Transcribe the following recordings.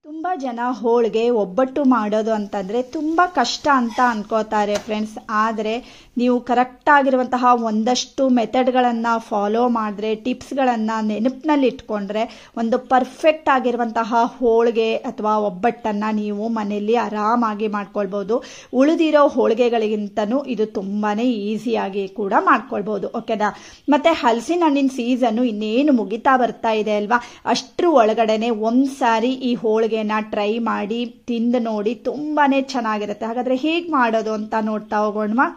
ತುಂಬ ಜನ ಹೋಳಿಗೆ ಒಬ್ಬಟ್ಟು ಮಾಡೋದು ಅಂತಂದರೆ ತುಂಬ ಕಷ್ಟ ಅಂತ ಅನ್ಕೋತಾರೆ ಫ್ರೆಂಡ್ಸ್. ಆದರೆ ನೀವು ಕರೆಕ್ಟಾಗಿರುವಂತಹ ಒಂದಷ್ಟು ಮೆಥಡ್ಗಳನ್ನು ಫಾಲೋ ಮಾಡಿದ್ರೆ, ಟಿಪ್ಸ್ಗಳನ್ನು ನೆನಪಿನಲ್ಲಿ ಇಟ್ಕೊಂಡ್ರೆ ಒಂದು ಪರ್ಫೆಕ್ಟ್ ಆಗಿರುವಂತಹ ಹೋಳಿಗೆ ಅಥವಾ ಒಬ್ಬಟ್ಟನ್ನು ನೀವು ಮನೆಯಲ್ಲಿ ಆರಾಮಾಗಿ ಮಾಡ್ಕೊಳ್ಬೋದು. ಉಳಿದಿರೋ ಹೋಳಿಗೆಗಳಿಗಿಂತನೂ ಇದು ತುಂಬಾ ಈಸಿಯಾಗಿ ಕೂಡ ಮಾಡ್ಕೊಳ್ಬೋದು. ಓಕೆನಾ? ಮತ್ತು ಹಲಸಿನ ಹಣ್ಣಿನ ಸೀಸನ್ನು ಇನ್ನೇನು ಮುಗಿತಾ ಬರ್ತಾ ಇದೆ ಅಲ್ವಾ, ಅಷ್ಟರ ಒಳಗಡೆನೆ ಒಂದು ಸಾರಿ ಈ ಹೋಳಿಗೆ ಟ್ರೈ ಮಾಡಿ ತಿಂದು ನೋಡಿ, ತುಂಬಾನೇ ಚೆನ್ನಾಗಿರುತ್ತೆ. ಹಾಗಾದ್ರೆ ಹೇಗ್ ಮಾಡೋದು ಅಂತ ನೋಡ್ತಾ ಹೋಗೋಣವಾ?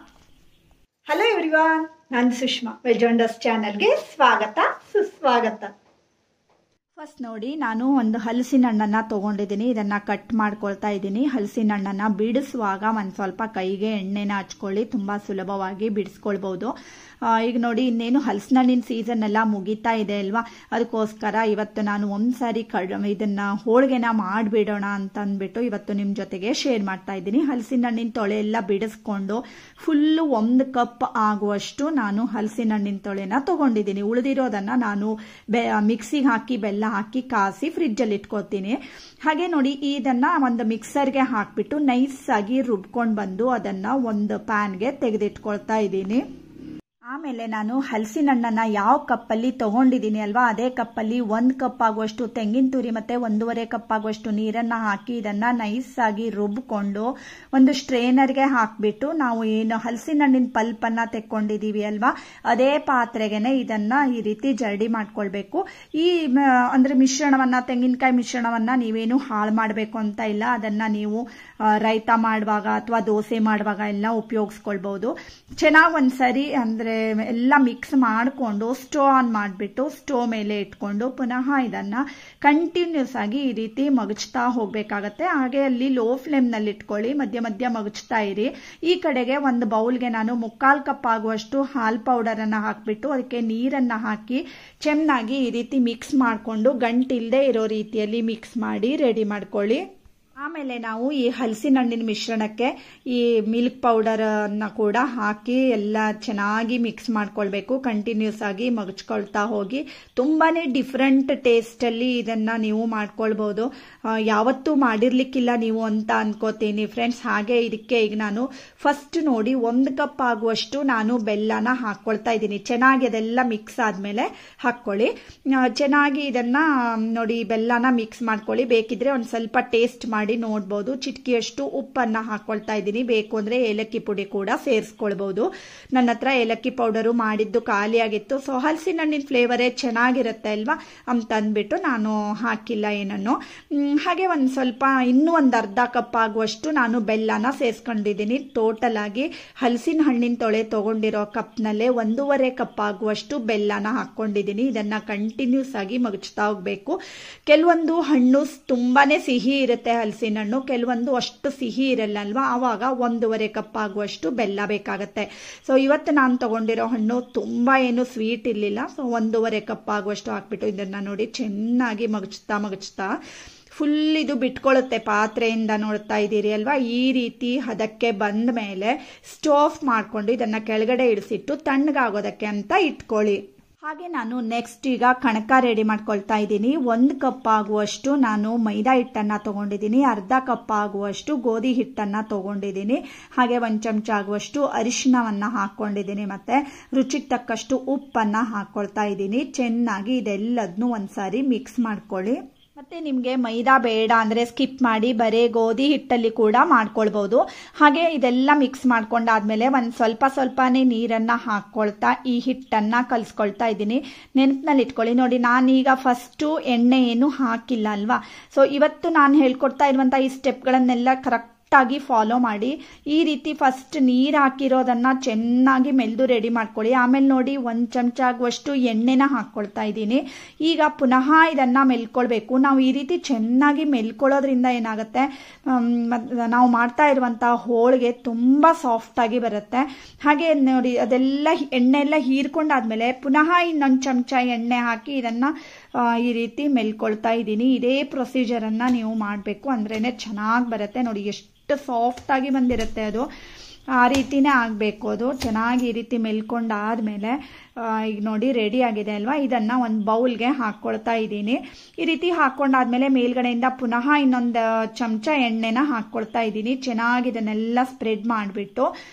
ಹಲೋ ಎವ್ರಿವಾನ್, ನಾನು ಸುಷ್ಮಾ. ವೆಜ್ ವಂಡರ್ಸ್ ಚಾನಲ್ಗೆ ಸ್ವಾಗತ, ಸುಸ್ವಾಗತ. ಫಸ್ಟ್ ನೋಡಿ, ನಾನು ಒಂದು ಹಲಸಿನ ಹಣ್ಣನ್ನು ತೊಗೊಂಡಿದ್ದೀನಿ. ಇದನ್ನು ಕಟ್ ಮಾಡ್ಕೊಳ್ತಾ ಇದ್ದೀನಿ. ಹಲಸಿನ ಹಣ್ಣನ್ನು ಬಿಡಿಸುವಾಗ ಒಂದು ಸ್ವಲ್ಪ ಕೈಗೆ ಎಣ್ಣೆನ ಹಚ್ಕೊಳ್ಳಿ, ತುಂಬ ಸುಲಭವಾಗಿ ಬಿಡಿಸ್ಕೊಳ್ಬೋದು. ಈಗ ನೋಡಿ, ಇನ್ನೇನು ಹಲಸಿನ ಹಣ್ಣಿನ ಸೀಸನ್ ಎಲ್ಲ ಮುಗಿತಾ ಇದೆ ಅಲ್ವಾ, ಅದಕ್ಕೋಸ್ಕರ ಇವತ್ತು ನಾನು ಒಂದ್ಸಾರಿ ಇದನ್ನು ಹೋಳಿಗೆನ ಮಾಡಿಬಿಡೋಣ ಅಂತ ಅಂದ್ಬಿಟ್ಟು ಇವತ್ತು ನಿಮ್ಮ ಜೊತೆಗೆ ಶೇರ್ ಮಾಡ್ತಾ ಇದ್ದೀನಿ. ಹಲಸಿನ ಹಣ್ಣಿನ ತೊಳೆ ಎಲ್ಲ ಬಿಡಿಸ್ಕೊಂಡು ಫುಲ್ಲು 1 ಕಪ್ ಆಗುವಷ್ಟು ನಾನು ಹಲಸಿನ ಹಣ್ಣಿನ ತೊಳೆನ ತೊಗೊಂಡಿದ್ದೀನಿ. ಉಳಿದಿರೋದನ್ನು ನಾನು ಮಿಕ್ಸಿಗೆ ಹಾಕಿ ಬೆಲ್ಲ ಹಾಕಿ ಕಾಸಿ ಫ್ರಿಜ್ಜಲ್ಲಿ ಇಟ್ಕೊತೀನಿ. ಹಾಗೆ ನೋಡಿ, ಇದನ್ನ ಒಂದು ಮಿಕ್ಸರ್ಗೆ ಹಾಕ್ಬಿಟ್ಟು ನೈಸ್ ಆಗಿ ರುಬ್ಕೊಂಡು ಬಂದು ಅದನ್ನ ಒಂದು ಪ್ಯಾನ್ಗೆ ತೆಗೆದಿಟ್ಕೊಳ್ತಾ ಇದ್ದೀನಿ. ಆಮೇಲೆ ನಾನು ಹಲಸಿನ ಹಣ್ಣನ್ನ ಯಾವ ಕಪ್ಪಲ್ಲಿ ತಗೊಂಡಿದ್ದೀನಿ ಅಲ್ವಾ, ಅದೇ ಕಪ್ಪಲ್ಲಿ 1 ಕಪ್ ಆಗುವಷ್ಟು ತೆಂಗಿನ ತುರಿ ಮತ್ತೆ 1.5 ಕಪ್ ಆಗುವಷ್ಟು ನೀರನ್ನ ಹಾಕಿ ಇದನ್ನ ನೈಸ್ ಆಗಿ ರುಬ್ಕೊಂಡು ಒಂದು ಸ್ಟ್ರೇನರ್ಗೆ ಹಾಕ್ಬಿಟ್ಟು ನಾವು ಏನು ಹಲಸಿನ ಹಣ್ಣಿನ ಪಲ್ಪನ್ನ ತೆಕ್ಕೊಂಡಿದೀವಿ ಅಲ್ವಾ, ಅದೇ ಪಾತ್ರೆಗೆನೆ ಇದನ್ನ ಈ ರೀತಿ ಜರಡಿ ಮಾಡ್ಕೊಳ್ಬೇಕು. ಈ ಅಂದ್ರೆ ಮಿಶ್ರಣವನ್ನ, ತೆಂಗಿನಕಾಯಿ ಮಿಶ್ರಣವನ್ನ ನೀವೇನು ಹಾಳು ಮಾಡಬೇಕು ಅಂತ ಇಲ್ಲ. ಅದನ್ನ ನೀವು ರೈತ ಮಾಡುವಾಗ ಅಥವಾ ದೋಸೆ ಮಾಡುವಾಗ ಎಲ್ಲ ಉಪಯೋಗಿಸ್ಕೊಳ್ಬಹುದು. ಚೆನ್ನಾಗಿ ಒಂದ್ಸರಿ ಅಂದ್ರೆ ಎಲ್ಲ ಮಿಕ್ಸ್ ಮಾಡಿಕೊಂಡು ಸ್ಟವ್ ಆನ್ ಮಾಡಿಬಿಟ್ಟು ಸ್ಟವ್ ಮೇಲೆ ಇಟ್ಕೊಂಡು ಪುನಃ ಇದನ್ನ ಕಂಟಿನ್ಯೂಸ್ ಆಗಿ ಈ ರೀತಿ ಮಗಚ್ತಾ ಹೋಗ್ಬೇಕಾಗತ್ತೆ. ಹಾಗೆ ಅಲ್ಲಿ ಲೋ ಫ್ಲೇಮ್ ನಲ್ಲಿ ಇಟ್ಕೊಳ್ಳಿ, ಮಧ್ಯ ಮಧ್ಯ ಮಗಚ್ತಾ ಇರಿ. ಈ ಕಡೆಗೆ ಒಂದು ಬೌಲ್ಗೆ ನಾನು 3/4 ಕಪ್ ಆಗುವಷ್ಟು ಹಾಲ್ ಪೌಡರ್ ಅನ್ನ ಹಾಕ್ಬಿಟ್ಟು ಅದಕ್ಕೆ ನೀರನ್ನ ಹಾಕಿ ಚೆನ್ನಾಗಿ ಈ ರೀತಿ ಮಿಕ್ಸ್ ಮಾಡಿಕೊಂಡು ಗಂಟಿಲ್ದೆ ಇರೋ ರೀತಿಯಲ್ಲಿ ಮಿಕ್ಸ್ ಮಾಡಿ ರೆಡಿ ಮಾಡ್ಕೊಳ್ಳಿ. ಆಮೇಲೆ ನಾವು ಈ ಹಲಸಿನ ಹಣ್ಣಿನ ಮಿಶ್ರಣಕ್ಕೆ ಈ ಮಿಲ್ಕ್ ಪೌಡರ್ ಅನ್ನ ಕೂಡ ಹಾಕಿ ಎಲ್ಲ ಚೆನ್ನಾಗಿ ಮಿಕ್ಸ್ ಮಾಡ್ಕೊಳ್ಬೇಕು. ಕಂಟಿನ್ಯೂಸ್ ಆಗಿ ಮಗಚ್ಕೊಳ್ತಾ ಹೋಗಿ ತುಂಬಾನೇ ಡಿಫ್ರೆಂಟ್ ಟೇಸ್ಟ್ ಅಲ್ಲಿ ಇದನ್ನ ನೀವು ಮಾಡ್ಕೊಳ್ಬಹುದು. ಯಾವತ್ತೂ ಮಾಡಿರ್ಲಿಕ್ಕಿಲ್ಲ ನೀವು ಅಂತ ಅನ್ಕೋತೀನಿ ಫ್ರೆಂಡ್ಸ್. ಹಾಗೆ ಇದಕ್ಕೆ ಈಗ ನಾನು ಫಸ್ಟ್ ನೋಡಿ 1 ಕಪ್ ಆಗುವಷ್ಟು ನಾನು ಬೆಲ್ಲನ ಹಾಕೊಳ್ತಾ ಇದ್ದೀನಿ. ಚೆನ್ನಾಗಿ ಅದೆಲ್ಲ ಮಿಕ್ಸ್ ಆದ್ಮೇಲೆ ಹಾಕೊಳ್ಳಿ. ಚೆನ್ನಾಗಿ ಇದನ್ನ ನೋಡಿ ಬೆಲ್ಲನ ಮಿಕ್ಸ್ ಮಾಡ್ಕೊಳ್ಳಿ. ಬೇಕಿದ್ರೆ ಒಂದ್ ಸ್ವಲ್ಪ ಟೇಸ್ಟ್ ಮಾಡಿ ನೋಡ್ಬೋದು. ಚಿಟಕಿಯಷ್ಟು ಉಪ್ಪನ್ನ ಹಾಕೊಳ್ತಾ ಇದ್ದೀನಿ. ಬೇಕು ಅಂದ್ರೆ ಏಲಕ್ಕಿ ಪುಡಿ ಕೂಡ ಸೇರಿಸ್ಕೊಳ್ಬಹುದು. ನನ್ನ ಹತ್ರ ಏಲಕ್ಕಿ ಪೌಡರು ಮಾಡಿದ್ದು ಖಾಲಿ ಆಗಿತ್ತು. ಸೊ ಹಲಸಿನ ಹಣ್ಣಿನ ಫ್ಲೇವರೇ ಚೆನ್ನಾಗಿರುತ್ತೆ ಅಲ್ವಾ ಅಂತ ಅಂದ್ಬಿಟ್ಟು ನಾನು ಹಾಕಿಲ್ಲ ಏನನ್ನು. ಹಾಗೆ ಒಂದ್ ಸ್ವಲ್ಪ ಇನ್ನೂ ಒಂದು ಅರ್ಧ ಕಪ್ ಆಗುವಷ್ಟು ನಾನು ಬೆಲ್ಲನ ಸೇರಿಸ್ಕೊಂಡಿದ್ದೀನಿ. ಟೋಟಲ್ ಆಗಿ ಹಲಸಿನ ಹಣ್ಣಿನ ತೊಳೆ ತಗೊಂಡಿರೋ ಕಪ್ನಲ್ಲೇ 1.5 ಕಪ್ ಆಗುವಷ್ಟು ಬೆಲ್ಲನ ಹಾಕೊಂಡಿದ್ದೀನಿ. ಇದನ್ನ ಕಂಟಿನ್ಯೂಸ್ ಆಗಿ ಮಗಚ್ತಾ ಹೋಗ್ಬೇಕು. ಕೆಲವೊಂದು ಹಣ್ಣು ತುಂಬಾನೇ ಸಿಹಿ ಇರುತ್ತೆ ಹಲಸಿನ ಹಣ್ಣು, ಕೆಲವೊಂದು ಅಷ್ಟು ಸಿಹಿ ಇರಲ್ಲ ಅಲ್ವಾ, ಆವಾಗ 1.5 ಕಪ್ ಆಗುವಷ್ಟು ಬೆಲ್ಲ ಬೇಕಾಗತ್ತೆ. ಸೊ ಇವತ್ತು ನಾನು ತಗೊಂಡಿರೋ ಹಣ್ಣು ತುಂಬಾ ಏನು ಸ್ವೀಟ್ ಇರ್ಲಿಲ್ಲ. ಸೊ 1.5 ಕಪ್ ಆಗುವಷ್ಟು ಹಾಕ್ಬಿಟ್ಟು ಇದನ್ನ ನೋಡಿ ಚೆನ್ನಾಗಿ ಮಗಚ್ತಾ ಫುಲ್ ಇದು ಬಿಟ್ಕೊಳ್ಳುತ್ತೆ ಪಾತ್ರೆಯಿಂದ. ನೋಡ್ತಾ ಇದ್ದೀರಿ ಅಲ್ವಾ, ಈ ರೀತಿ ಹದಕ್ಕೆ ಬಂದ ಮೇಲೆ ಸ್ಟವ್ ಆಫ್ ಮಾಡ್ಕೊಂಡು ಇದನ್ನ ಕೆಳಗಡೆ ಇಳಿಸಿಟ್ಟು ತಣ್ಣಗಾಗೋದಕ್ಕೆ ಅಂತ ಇಟ್ಕೊಳ್ಳಿ. ಹಾಗೆ ನಾನು ನೆಕ್ಸ್ಟ್ ಈಗ ಕಣಕ ರೆಡಿ ಮಾಡ್ಕೊಳ್ತಾ ಇದ್ದೀನಿ. 1 ಕಪ್ ಆಗುವಷ್ಟು ನಾನು ಮೈದಾ ಹಿಟ್ಟನ್ನ ತಗೊಂಡಿದ್ದೀನಿ. ಅರ್ಧ ಕಪ್ ಆಗುವಷ್ಟು ಗೋಧಿ ಹಿಟ್ಟನ್ನ ತಗೊಂಡಿದ್ದೀನಿ. ಹಾಗೆ 1 ಚಮಚ ಆಗುವಷ್ಟು ಅರಿಶಿನವನ್ನ ಹಾಕೊಂಡಿದ್ದೀನಿ. ಮತ್ತೆ ರುಚಿಗೆ ತಕ್ಕಷ್ಟು ಉಪ್ಪನ್ನ ಹಾಕೊಳ್ತಾ ಇದ್ದೀನಿ. ಚೆನ್ನಾಗಿ ಇದೆಲ್ಲದನ್ನು ಒಂದ್ಸಾರಿ ಮಿಕ್ಸ್ ಮಾಡ್ಕೊಳ್ಳಿ. ಮತ್ತೆ ನಿಮಗೆ ಮೈದಾ ಬೇಡ ಅಂದ್ರೆ ಸ್ಕಿಪ್ ಮಾಡಿ ಬರೀ ಗೋಧಿ ಹಿಟ್ಟಲ್ಲಿ ಕೂಡ ಮಾಡ್ಕೊಳ್ಬಹುದು. ಹಾಗೆ ಇದೆಲ್ಲ ಮಿಕ್ಸ್ ಮಾಡ್ಕೊಂಡಾದ್ಮೇಲೆ ಒಂದು ಸ್ವಲ್ಪನೇ ನೀರನ್ನ ಹಾಕೊಳ್ತಾ ಈ ಹಿಟ್ಟನ್ನ ಕಲಿಸ್ಕೊಳ್ತಾ ಇದ್ದೀನಿ. ನೆನಪಿನಲ್ಲಿ ಇಟ್ಕೊಳ್ಳಿ. ನೋಡಿ, ನಾನೀಗ ಫಸ್ಟು ಎಣ್ಣೆ ಏನು ಹಾಕಿಲ್ಲ ಅಲ್ವಾ. ಸೊ ಇವತ್ತು ನಾನು ಹೇಳ್ಕೊಡ್ತಾ ಇರುವಂತಹ ಈ ಸ್ಟೆಪ್ಗಳನ್ನೆಲ್ಲ ಕರೆಕ್ಟ್ ಆಗಿ ಫಾಲೋ ಮಾಡಿ. ಈ ರೀತಿ ಫಸ್ಟ್ ನೀರು ಹಾಕಿರೋದನ್ನ ಚೆನ್ನಾಗಿ ಮೆಲ್ದು ರೆಡಿ ಮಾಡ್ಕೊಳ್ಳಿ. ಆಮೇಲೆ ನೋಡಿ 1 ಚಮಚ ಆಗುವಷ್ಟು ಎಣ್ಣೆನ ಹಾಕೊಳ್ತಾ ಇದ್ದೀನಿ. ಈಗ ಪುನಃ ಇದನ್ನ ಮೆಲ್ಕೊಳ್ಬೇಕು. ನಾವು ಈ ರೀತಿ ಚೆನ್ನಾಗಿ ಮೆಲ್ಕೊಳ್ಳೋದ್ರಿಂದ ಏನಾಗುತ್ತೆ, ನಾವು ಮಾಡ್ತಾ ಇರುವಂತಹ ಹೋಳಿಗೆ ತುಂಬಾ ಸಾಫ್ಟ್ ಆಗಿ ಬರುತ್ತೆ. ಹಾಗೆ ನೋಡಿ ಅದೆಲ್ಲ ಎಣ್ಣೆ ಎಲ್ಲ ಹೀರ್ಕೊಂಡಾದ್ಮೇಲೆ ಪುನಃ ಇನ್ನೊಂದು ಚಮಚ ಎಣ್ಣೆ ಹಾಕಿ ಇದನ್ನ ಈ ರೀತಿ ಮೆಲ್ಕೊಳ್ತಾ ಇದ್ದೀನಿ. ಇದೇ ಪ್ರೊಸೀಜರ್ ಅನ್ನ ನೀವು ಮಾಡಬೇಕು, ಅಂದ್ರೇನೆ ಚೆನ್ನಾಗಿ ಬರುತ್ತೆ. ನೋಡಿ ಎಷ್ಟು ಸಾಫ್ಟ್ ಆಗಿ ಬಂದಿರುತ್ತೆ ಅದು. ಆ ರೀತಿನೇ ಆಗಬೇಕು. ಅದು ಚೆನ್ನಾಗಿ ಈ ರೀತಿ ಮೆಲ್ಕೊಂಡಾದ್ಮೇಲೆ ಈಗ ನೋಡಿ ರೆಡಿ ಆಗಿದೆ ಅಲ್ವಾ, ಇದನ್ನ ಒಂದು ಬೌಲ್ಗೆ ಹಾಕ್ಕೊಳ್ತಾ ಇದ್ದೀನಿ. ಈ ರೀತಿ ಹಾಕೊಂಡಾದ್ಮೇಲೆ ಮೇಲ್ಗಡೆಯಿಂದ ಪುನಃ ಇನ್ನೊಂದು ಚಮಚ ಎಣ್ಣೆನ ಹಾಕ್ಕೊಳ್ತಾ ಇದ್ದೀನಿ. ಚೆನ್ನಾಗಿ ಇದನ್ನೆಲ್ಲ ಸ್ಪ್ರೆಡ್ ಮಾಡಿಬಿಟ್ಟು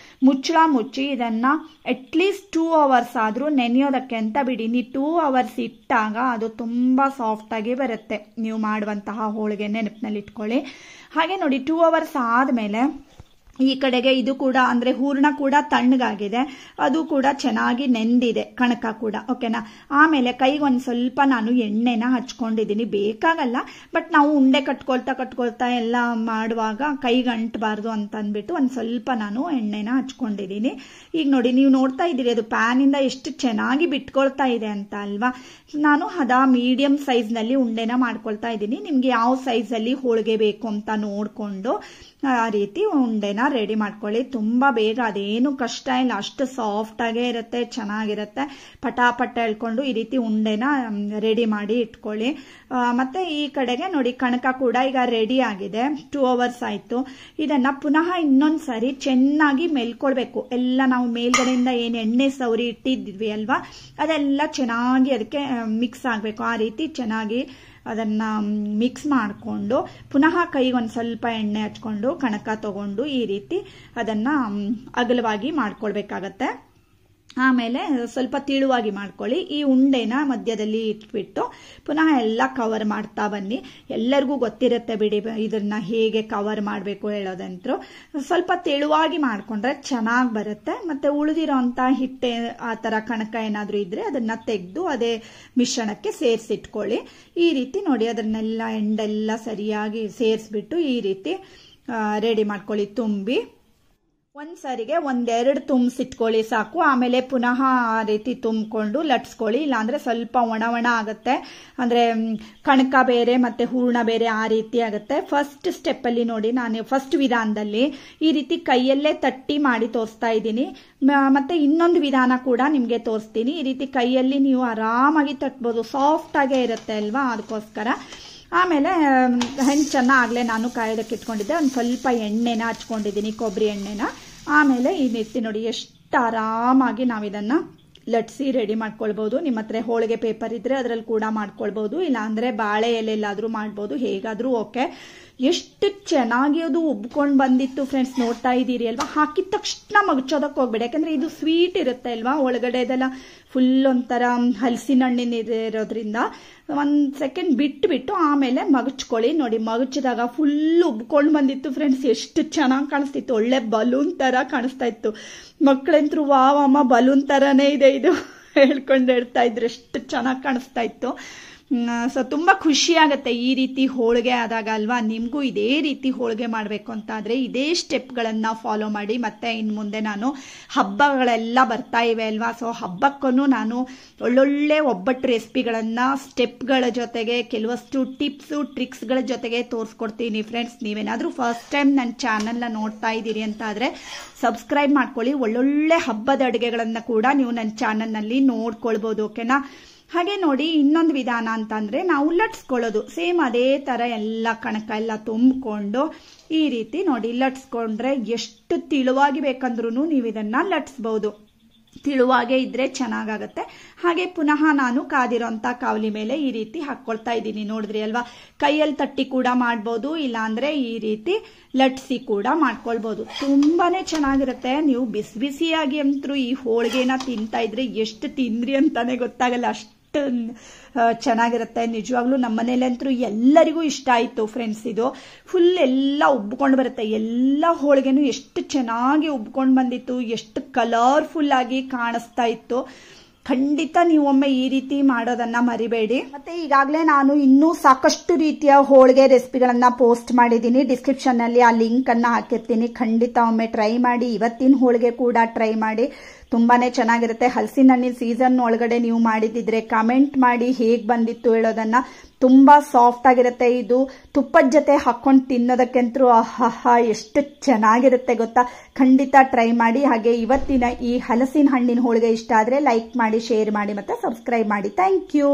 ಮುಚ್ಚಳ ಮುಚ್ಚಿ ಇದನ್ನ ಅಟ್ಲೀಸ್ಟ್ 2 hours ಆದ್ರೂ ನೆನೆಯೋದಕ್ಕೆ ಅಂತ ಬಿಡಿ. ನೀವು 2 hours ಇಟ್ಟಾಗ ಅದು ತುಂಬಾ ಸಾಫ್ಟ್ ಆಗಿ ಬರುತ್ತೆ. ನೀವು ಮಾಡುವಂತಹ ಹೋಳಿಗೆ ನೆನಪಿನಲ್ಲಿ ಇಟ್ಕೊಳ್ಳಿ. ಹಾಗೆ ನೋಡಿ 2 hours ಆದ್ಮೇಲೆ ಈ ಕಡೆಗೆ ಇದು ಕೂಡ ಅಂದ್ರೆ ಹೂರ್ಣ ಕೂಡ ತಣ್ಣಗಾಗಿದೆ, ಅದು ಕೂಡ ಚೆನ್ನಾಗಿ ನೆಂದಿದೆ, ಕಣಕ ಕೂಡ. ಓಕೆನಾ. ಆಮೇಲೆ ಕೈಗೆ ಒಂದು ಸ್ವಲ್ಪ ನಾನು ಎಣ್ಣೆನ ಹಚ್ಕೊಂಡಿದ್ದೀನಿ. ಬೇಕಾಗಲ್ಲ, ಬಟ್ ನಾವು ಉಂಡೆ ಕಟ್ಕೊಳ್ತಾ ಎಲ್ಲ ಮಾಡುವಾಗ ಕೈಗೆ ಅಂಟಬಾರ್ದು ಅಂತ ಅಂದ್ಬಿಟ್ಟು ಒಂದು ಸ್ವಲ್ಪ ನಾನು ಎಣ್ಣೆನ ಹಚ್ಕೊಂಡಿದ್ದೀನಿ. ಈಗ ನೋಡಿ ನೀವು ನೋಡ್ತಾ ಇದ್ದೀರಿ ಅದು ಪ್ಯಾನಿಂದ ಎಷ್ಟು ಚೆನ್ನಾಗಿ ಬಿಟ್ಕೊಳ್ತಾ ಇದೆ ಅಂತ ಅಲ್ವಾ. ನಾನು ಮೀಡಿಯಂ ಸೈಜ್ನಲ್ಲಿ ಉಂಡೆನ ಮಾಡ್ಕೊಳ್ತಾ ಇದ್ದೀನಿ. ನಿಮ್ಗೆ ಯಾವ ಸೈಜಲ್ಲಿ ಹೋಳಿಗೆ ಬೇಕು ಅಂತ ನೋಡ್ಕೊಂಡು ಆ ರೀತಿ ಉಂಡೆನ ರೆಡಿ ಮಾಡ್ಕೊಳ್ಳಿ. ತುಂಬಾ ಬೇಗ, ಅದೇನು ಕಷ್ಟ ಇಲ್ಲ, ಅಷ್ಟು ಸಾಫ್ಟ್ ಆಗೇ ಇರುತ್ತೆ, ಚೆನ್ನಾಗಿರುತ್ತೆ. ಪಟಾಪಟ ಹೇಳ್ಕೊಂಡು ಈ ರೀತಿ ಉಂಡೆನ ರೆಡಿ ಮಾಡಿ ಇಟ್ಕೊಳ್ಳಿ. ಮತ್ತೆ ಈ ಕಡೆಗೆ ನೋಡಿ ಕಣಕ ಕೂಡ ಈಗ ರೆಡಿ ಆಗಿದೆ. 2 hours ಆಯ್ತು. ಇದನ್ನ ಪುನಃ ಇನ್ನೊಂದ್ ಸರಿ ಚೆನ್ನಾಗಿ ಮೆಲ್ಕೊಳ್ಬೇಕು. ಎಲ್ಲ ನಾವು ಮೇಲ್ಗಡೆಯಿಂದ ಏನು ಎಣ್ಣೆ ಸವರಿ ಇಟ್ಟಿದ್ವಿ ಅಲ್ವಾ, ಅದೆಲ್ಲ ಚೆನ್ನಾಗಿ ಅದಕ್ಕೆ ಮಿಕ್ಸ್ ಆಗ್ಬೇಕು. ಆ ರೀತಿ ಚೆನ್ನಾಗಿ ಅದನ್ನ ಮಿಕ್ಸ್ ಮಾಡಿಕೊಂಡು ಪುನಃ ಕೈಗೆ ಒಂದು ಸ್ವಲ್ಪ ಎಣ್ಣೆ ಹಚ್ಕೊಂಡು ಕಣಕ ತಗೊಂಡು ಈ ರೀತಿ ಅದನ್ನ ಅಗಲವಾಗಿ ಮಾಡ್ಕೊಳ್ಬೇಕಾಗತ್ತೆ. ಆಮೇಲೆ ಸ್ವಲ್ಪ ತಿಳುವಾಗಿ ಮಾಡ್ಕೊಳ್ಳಿ. ಈ ಉಂಡೆನ ಮಧ್ಯದಲ್ಲಿ ಇಟ್ಬಿಟ್ಟು ಪುನಃ ಎಲ್ಲ ಕವರ್ ಮಾಡ್ತಾ ಬನ್ನಿ. ಎಲ್ಲರಿಗೂ ಗೊತ್ತಿರುತ್ತೆ ಬಿಡಿ ಇದನ್ನ ಹೇಗೆ ಕವರ್ ಮಾಡಬೇಕು ಹೇಳೋದಂತೂ. ಸ್ವಲ್ಪ ತೆಳುವಾಗಿ ಮಾಡ್ಕೊಂಡ್ರೆ ಚೆನ್ನಾಗಿ ಬರುತ್ತೆ. ಮತ್ತೆ ಉಳಿದಿರೋಂಥ ಹಿಟ್ಟೆ ಆ ಥರ ಕಣಕ ಏನಾದರೂ ಇದ್ರೆ ಅದನ್ನ ತೆಗೆದು ಅದೇ ಮಿಶ್ರಣಕ್ಕೆ ಸೇರಿಸಿಟ್ಕೊಳ್ಳಿ. ಈ ರೀತಿ ನೋಡಿ ಅದನ್ನೆಲ್ಲ ಎಂಡೆಲ್ಲ ಸರಿಯಾಗಿ ಸೇರಿಸ್ಬಿಟ್ಟು ಈ ರೀತಿ ರೆಡಿ ಮಾಡ್ಕೊಳ್ಳಿ. ತುಂಬಿ ಒಂದ್ಸರಿಗೆ 1-2 ತುಂಬಿಸಿಟ್ಕೊಳ್ಳಿ ಸಾಕು. ಆಮೇಲೆ ಪುನಃ ಆ ರೀತಿ ತುಂಬಿಕೊಂಡು ಲಟ್ಸ್ಕೊಳ್ಳಿ. ಇಲ್ಲಾಂದ್ರೆ ಸ್ವಲ್ಪ ಒಣ ಆಗುತ್ತೆ, ಅಂದ್ರೆ ಕಣಕ ಬೇರೆ ಮತ್ತೆ ಹೂರ್ಣ ಬೇರೆ ಆ ರೀತಿ ಆಗುತ್ತೆ. ಫಸ್ಟ್ ಸ್ಟೆಪ್ ಅಲ್ಲಿ ನೋಡಿ, ನಾನು ಫಸ್ಟ್ ವಿಧಾನದಲ್ಲಿ ಈ ರೀತಿ ಕೈಯಲ್ಲೇ ತಟ್ಟಿ ಮಾಡಿ ತೋರಿಸ್ತಾ ಇದ್ದೀನಿ. ಮತ್ತೆ ಇನ್ನೊಂದು ವಿಧಾನ ಕೂಡ ನಿಮ್ಗೆ ತೋರಿಸ್ತೀನಿ. ಈ ರೀತಿ ಕೈಯಲ್ಲಿ ನೀವು ಆರಾಮಾಗಿ ತಟ್ಬೋದು, ಸಾಫ್ಟ್ ಆಗೇ ಇರುತ್ತೆ ಅಲ್ವಾ, ಅದಕ್ಕೋಸ್ಕರ. ಆಮೇಲೆ ಹೆಂಚನ್ನ ಆಗ್ಲೇ ನಾನು ಕಾಯೋದಕ್ಕೆ ಇಟ್ಕೊಂಡಿದ್ದೆ. ಒಂದು ಸ್ವಲ್ಪ ಎಣ್ಣೆನ ಹಚ್ಕೊಂಡಿದ್ದೀನಿ, ಕೊಬ್ಬರಿ ಎಣ್ಣೆನ. ಆಮೇಲೆ ಈ ರೀತಿ ನೋಡಿ ಎಷ್ಟು ಆರಾಮಾಗಿ ನಾವು ಇದನ್ನ ಲಟ್ಸಿ ರೆಡಿ ಮಾಡ್ಕೊಳ್ಬಹುದು. ನಿಮ್ಮ ಹತ್ರ ಹೋಳಿಗೆ ಪೇಪರ್ ಇದ್ರೆ ಅದ್ರಲ್ಲಿ ಕೂಡ ಮಾಡ್ಕೊಳ್ಬಹುದು, ಇಲ್ಲ ಅಂದ್ರೆ ಬಾಳೆ ಎಲೆಲ್ಲಾದ್ರೂ ಮಾಡ್ಬೋದು, ಹೇಗಾದ್ರೂ ಓಕೆ. ಎಷ್ಟು ಚೆನ್ನಾಗಿ ಅದು ಉಬ್ಕೊಂಡು ಬಂದಿತ್ತು ಫ್ರೆಂಡ್ಸ್, ನೋಡ್ತಾ ಇದ್ದೀರಿ ಅಲ್ವಾ. ಹಾಕಿದ ತಕ್ಷಣ ಮಗಚೋದಕ್ಕೆ ಹೋಗ್ಬೇಡಿ, ಯಾಕಂದ್ರೆ ಇದು ಸ್ವೀಟ್ ಇರುತ್ತೆ ಅಲ್ವಾ, ಒಳಗಡೆ ಇದೆಲ್ಲ ಫುಲ್ ಒಂಥರ ಹಲಸಿನ ಹಣ್ಣಿನ ಇರೋದ್ರಿಂದ 1 second ಬಿಟ್ಟು ಆಮೇಲೆ ಮಗಚ್ಕೊಳ್ಳಿ. ನೋಡಿ ಮಗಚಿದಾಗ ಫುಲ್ ಉಬ್ಕೊಂಡು ಬಂದಿತ್ತು ಫ್ರೆಂಡ್ಸ್, ಎಷ್ಟು ಚೆನ್ನಾಗಿ ಕಾಣಿಸ್ತಿತ್ತು, ಒಳ್ಳೆ ಬಲೂನ್ ತರ ಕಾಣಿಸ್ತಾ ಇತ್ತು. ಮಕ್ಕಳಂತರೂ ವಾವ್ ಅಮ್ಮ ಬಲೂನ್ ತರಾನೇ ಇದೆ ಇದು ಹೇಳ್ಕೊಂಡು ಹೇಳ್ತಾ ಇದ್ರು, ಎಷ್ಟು ಚೆನ್ನಾಗಿ ಕಾಣಿಸ್ತಾ ಇತ್ತು. ಸೊ ತುಂಬಾ ಖುಷಿ ಆಗತ್ತೆ ಈ ರೀತಿ ಹೋಳಿಗೆ ಆದಾಗ ಅಲ್ವಾ. ನಿಮ್ಗೂ ಇದೇ ರೀತಿ ಹೋಳಿಗೆ ಮಾಡಬೇಕು ಅಂತ ಆದ್ರೆ ಇದೇ ಸ್ಟೆಪ್ಗಳನ್ನ ಫಾಲೋ ಮಾಡಿ. ಮತ್ತೆ ಇನ್ ಮುಂದೆ ನಾನು ಹಬ್ಬಗಳೆಲ್ಲ ಬರ್ತಾ ಇವೆ ಅಲ್ವಾ, ಸೊ ಹಬ್ಬಕ್ಕೂ ನಾನು ಒಳ್ಳೊಳ್ಳೆ ಒಬ್ಬಟ್ಟು ರೆಸಿಪಿಗಳನ್ನ ಸ್ಟೆಪ್ಗಳ ಜೊತೆಗೆ ಕೆಲವಷ್ಟು ಟಿಪ್ಸು ಟ್ರಿಕ್ಸ್ಗಳ ಜೊತೆಗೆ ತೋರಿಸ್ಕೊಡ್ತೀನಿ ಫ್ರೆಂಡ್ಸ್. ನೀವೇನಾದ್ರೂ ಫಸ್ಟ್ ಟೈಮ್ ನನ್ನ ಚಾನಲ್ನ ನೋಡ್ತಾ ಇದ್ದೀರಿ ಅಂತ ಆದ್ರೆ ಸಬ್ಸ್ಕ್ರೈಬ್ ಮಾಡ್ಕೊಳ್ಳಿ. ಒಳ್ಳೊಳ್ಳೆ ಹಬ್ಬದ ಅಡುಗೆಗಳನ್ನ ಕೂಡ ನೀವು ನನ್ನ ಚಾನಲ್ನಲ್ಲಿ ನೋಡ್ಕೊಳ್ಬಹುದು, ಓಕೆನಾ. ಹಾಗೆ ನೋಡಿ ಇನ್ನೊಂದು ವಿಧಾನ ಅಂತಂದ್ರೆ ನಾವು ಲಟ್ಸ್ಕೊಳ್ಳೋದು. ಸೇಮ್ ಅದೇ ತರ ಎಲ್ಲ ಕಣಕ ಎಲ್ಲ ತುಂಬಿಕೊಂಡು ಈ ರೀತಿ ನೋಡಿ ಲಟ್ಸ್ಕೊಂಡ್ರೆ ಎಷ್ಟು ತಿಳುವಾಗಿ ಬೇಕಂದ್ರೂ ನೀವು ಇದನ್ನ ಲಟ್ಸ್ಬಹುದು. ತಿಳುವಾಗೆ ಇದ್ರೆ ಚೆನ್ನಾಗಾಗತ್ತೆ. ಹಾಗೆ ಪುನಃ ನಾನು ಕಾದಿರೋಂಥ ಕಾವಲಿ ಮೇಲೆ ಈ ರೀತಿ ಹಾಕೊಳ್ತಾ ಇದ್ದೀನಿ, ನೋಡಿದ್ರಿ ಅಲ್ವಾ. ಕೈಯಲ್ಲಿ ತಟ್ಟಿ ಕೂಡ ಮಾಡ್ಬೋದು, ಇಲ್ಲ ಅಂದ್ರೆ ಈ ರೀತಿ ಲಟ್ಸಿ ಕೂಡ ಮಾಡ್ಕೊಳ್ಬಹುದು. ತುಂಬಾನೇ ಚೆನ್ನಾಗಿರುತ್ತೆ. ನೀವು ಬಿಸಿಯಾಗಿ ಅಂತೂ ಈ ಹೋಳಿಗೆನ ತಿಂತಾ ಇದ್ರೆ ಎಷ್ಟು ತಿಂದ್ರಿ ಅಂತಾನೆ ಗೊತ್ತಾಗಲ್ಲ, ಅಷ್ಟು ಚೆನ್ನಾಗಿರುತ್ತೆ. ನಿಜವಾಗ್ಲೂ ನಮ್ಮ ಮನೇಲಂತೂ ಎಲ್ಲರಿಗೂ ಇಷ್ಟ ಆಯ್ತು ಫ್ರೆಂಡ್ಸ್. ಇದು ಫುಲ್ ಎಲ್ಲ ಉಬ್ಕೊಂಡು ಬರುತ್ತೆ, ಎಲ್ಲ ಹೋಳಿಗೆನೂ ಎಷ್ಟು ಚೆನ್ನಾಗಿ ಉಬ್ಕೊಂಡು ಬಂದಿತ್ತು, ಎಷ್ಟು ಕಲರ್ಫುಲ್ ಆಗಿ ಕಾಣಿಸ್ತಾ ಇತ್ತು. ಖಂಡಿತ ನೀವು ಒಮ್ಮೆ ಈ ರೀತಿ ಮಾಡೋದನ್ನ ಮರಿಬೇಡಿ. ಮತ್ತೆ ಈಗಾಗಲೇ ನಾನು ಇನ್ನೂ ಸಾಕಷ್ಟು ರೀತಿಯ ಹೋಳಿಗೆ ರೆಸಿಪಿಗಳನ್ನ ಪೋಸ್ಟ್ ಮಾಡಿದ್ದೀನಿ, ಡಿಸ್ಕ್ರಿಪ್ಷನ್ ನಲ್ಲಿ ಆ ಲಿಂಕ್ ಅನ್ನ ಹಾಕಿರ್ತೀನಿ. ಖಂಡಿತ ಒಮ್ಮೆ ಟ್ರೈ ಮಾಡಿ. ಇವತ್ತಿನ ಹೋಳಿಗೆ ಕೂಡ ಟ್ರೈ ಮಾಡಿ, ತುಂಬಾನೇ ಚೆನ್ನಾಗಿರುತ್ತೆ. ಹಲಸಿನ ಹಣ್ಣಿನ ಸೀಸನ್ ಒಳಗಡೆ ನೀವು ಮಾಡಿದಿದ್ರೆ ಕಮೆಂಟ್ ಮಾಡಿ ಹೇಗ್ ಬಂದಿತ್ತು ಹೇಳೋದನ್ನ. ತುಂಬಾ ಸಾಫ್ಟ್ ಆಗಿರುತ್ತೆ. ಇದು ತುಪ್ಪದ ಜೊತೆ ಹಾಕೊಂಡು ತಿನ್ನೋದಕ್ಕಂತೂ ಆಹಾ ಎಷ್ಟು ಚೆನ್ನಾಗಿರುತ್ತೆ ಗೊತ್ತಾ. ಖಂಡಿತ ಟ್ರೈ ಮಾಡಿ. ಹಾಗೆ ಇವತ್ತಿನ ಈ ಹಲಸಿನ ಹಣ್ಣಿನ ಹೋಳಿಗೆ ಇಷ್ಟ ಆದ್ರೆ ಲೈಕ್ ಮಾಡಿ, ಶೇರ್ ಮಾಡಿ, ಮತ್ತೆ ಸಬ್ಸ್ಕ್ರೈಬ್ ಮಾಡಿ. Thank you.